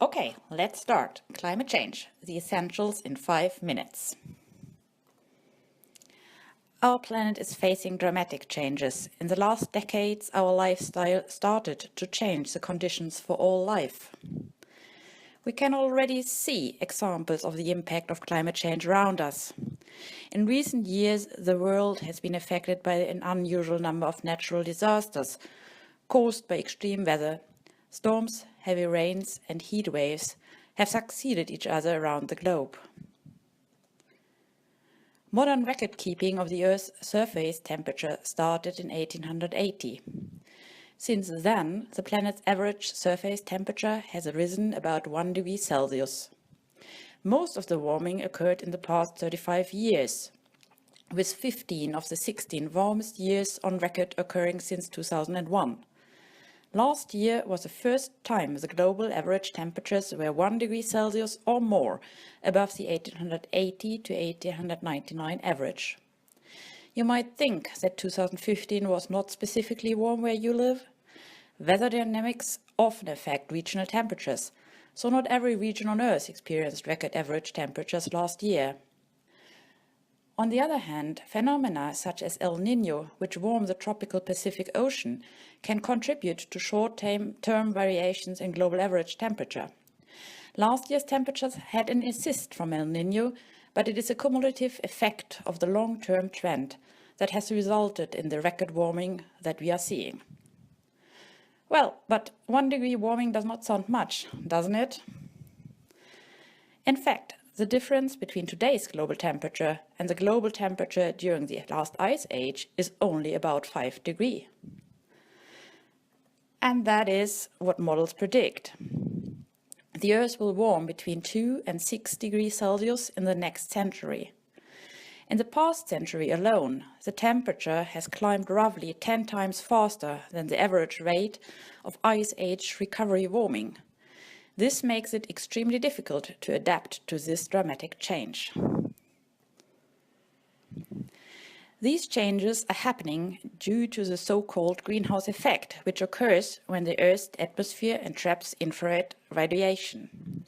Okay, let's start. Climate change, the essentials in 5 minutes. Our planet is facing dramatic changes. In the last decades, our lifestyle started to change the conditions for all life. We can already see examples of the impact of climate change around us. In recent years, the world has been affected by an unusual number of natural disasters caused by extreme weather. Storms, heavy rains, and heat waves have succeeded each other around the globe. Modern record-keeping of the Earth's surface temperature started in 1880. Since then, the planet's average surface temperature has risen about 1 degree Celsius. Most of the warming occurred in the past 35 years, with 15 of the 16 warmest years on record occurring since 2001. Last year was the first time the global average temperatures were 1 degree Celsius or more above the 1880 to 1899 average. You might think that 2015 was not specifically warm where you live. Weather dynamics often affect regional temperatures, so not every region on Earth experienced record average temperatures last year. On the other hand, phenomena such as El Niño, which warm the tropical Pacific Ocean, can contribute to short-term variations in global average temperature. Last year's temperatures had an assist from El Niño, but it is a cumulative effect of the long-term trend that has resulted in the record warming that we are seeing. Well, but 1 degree warming does not sound much, doesn't it? In fact, the difference between today's global temperature and the global temperature during the last ice age is only about 5 degrees. And that is what models predict. The Earth will warm between 2 and 6 degrees Celsius in the next century. In the past century alone, the temperature has climbed roughly 10 times faster than the average rate of ice age recovery warming. This makes it extremely difficult to adapt to this dramatic change. These changes are happening due to the so-called greenhouse effect, which occurs when the Earth's atmosphere entraps infrared radiation.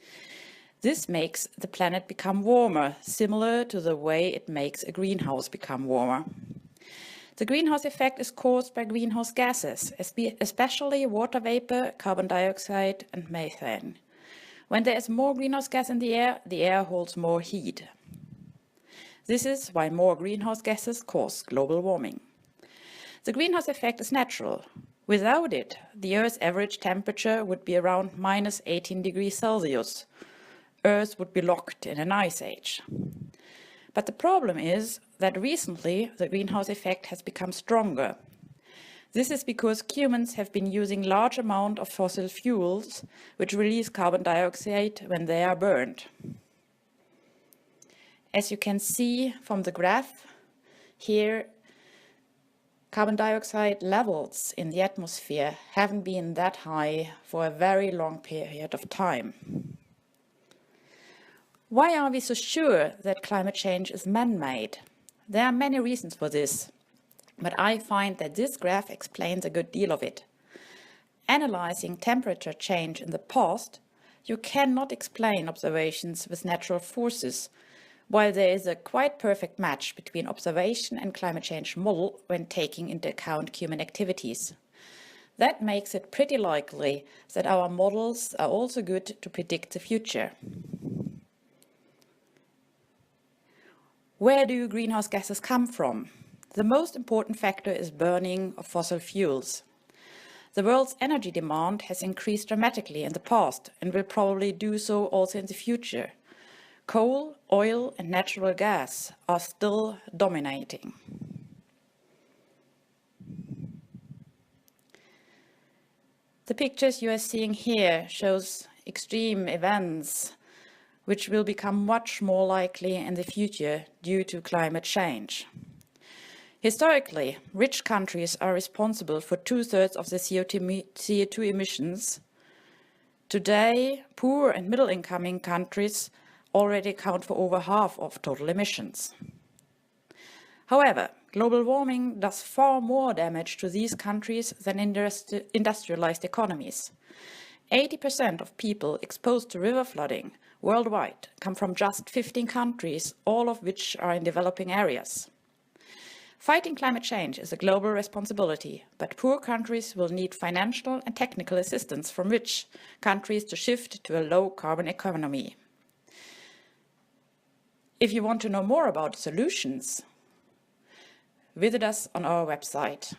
This makes the planet become warmer, similar to the way it makes a greenhouse become warmer. The greenhouse effect is caused by greenhouse gases, especially water vapor, carbon dioxide, and methane. When there is more greenhouse gas in the air holds more heat. This is why more greenhouse gases cause global warming. The greenhouse effect is natural. Without it, the Earth's average temperature would be around minus 18 degrees Celsius. Earth would be locked in an ice age. But the problem is that recently the greenhouse effect has become stronger. This is because humans have been using large amounts of fossil fuels, which release carbon dioxide when they are burned. As you can see from the graph here, carbon dioxide levels in the atmosphere haven't been that high for a very long period of time. Why are we so sure that climate change is man-made? There are many reasons for this, but I find that this graph explains a good deal of it. Analyzing temperature change in the past, you cannot explain observations with natural forces, while there is a quite perfect match between observation and climate change model when taking into account human activities. That makes it pretty likely that our models are also good to predict the future. Where do greenhouse gases come from? The most important factor is burning of fossil fuels. The world's energy demand has increased dramatically in the past and will probably do so also in the future. Coal, oil, and natural gas are still dominating. The pictures you are seeing here shows extreme events which will become much more likely in the future due to climate change. Historically, rich countries are responsible for 2/3 of the CO2 emissions. Today, poor and middle-income countries already account for over half of total emissions. However, global warming does far more damage to these countries than industrialized economies. 80% of people exposed to river flooding worldwide come from just 15 countries, all of which are in developing areas. Fighting climate change is a global responsibility, but poor countries will need financial and technical assistance from rich countries to shift to a low-carbon economy. If you want to know more about solutions, visit us on our website.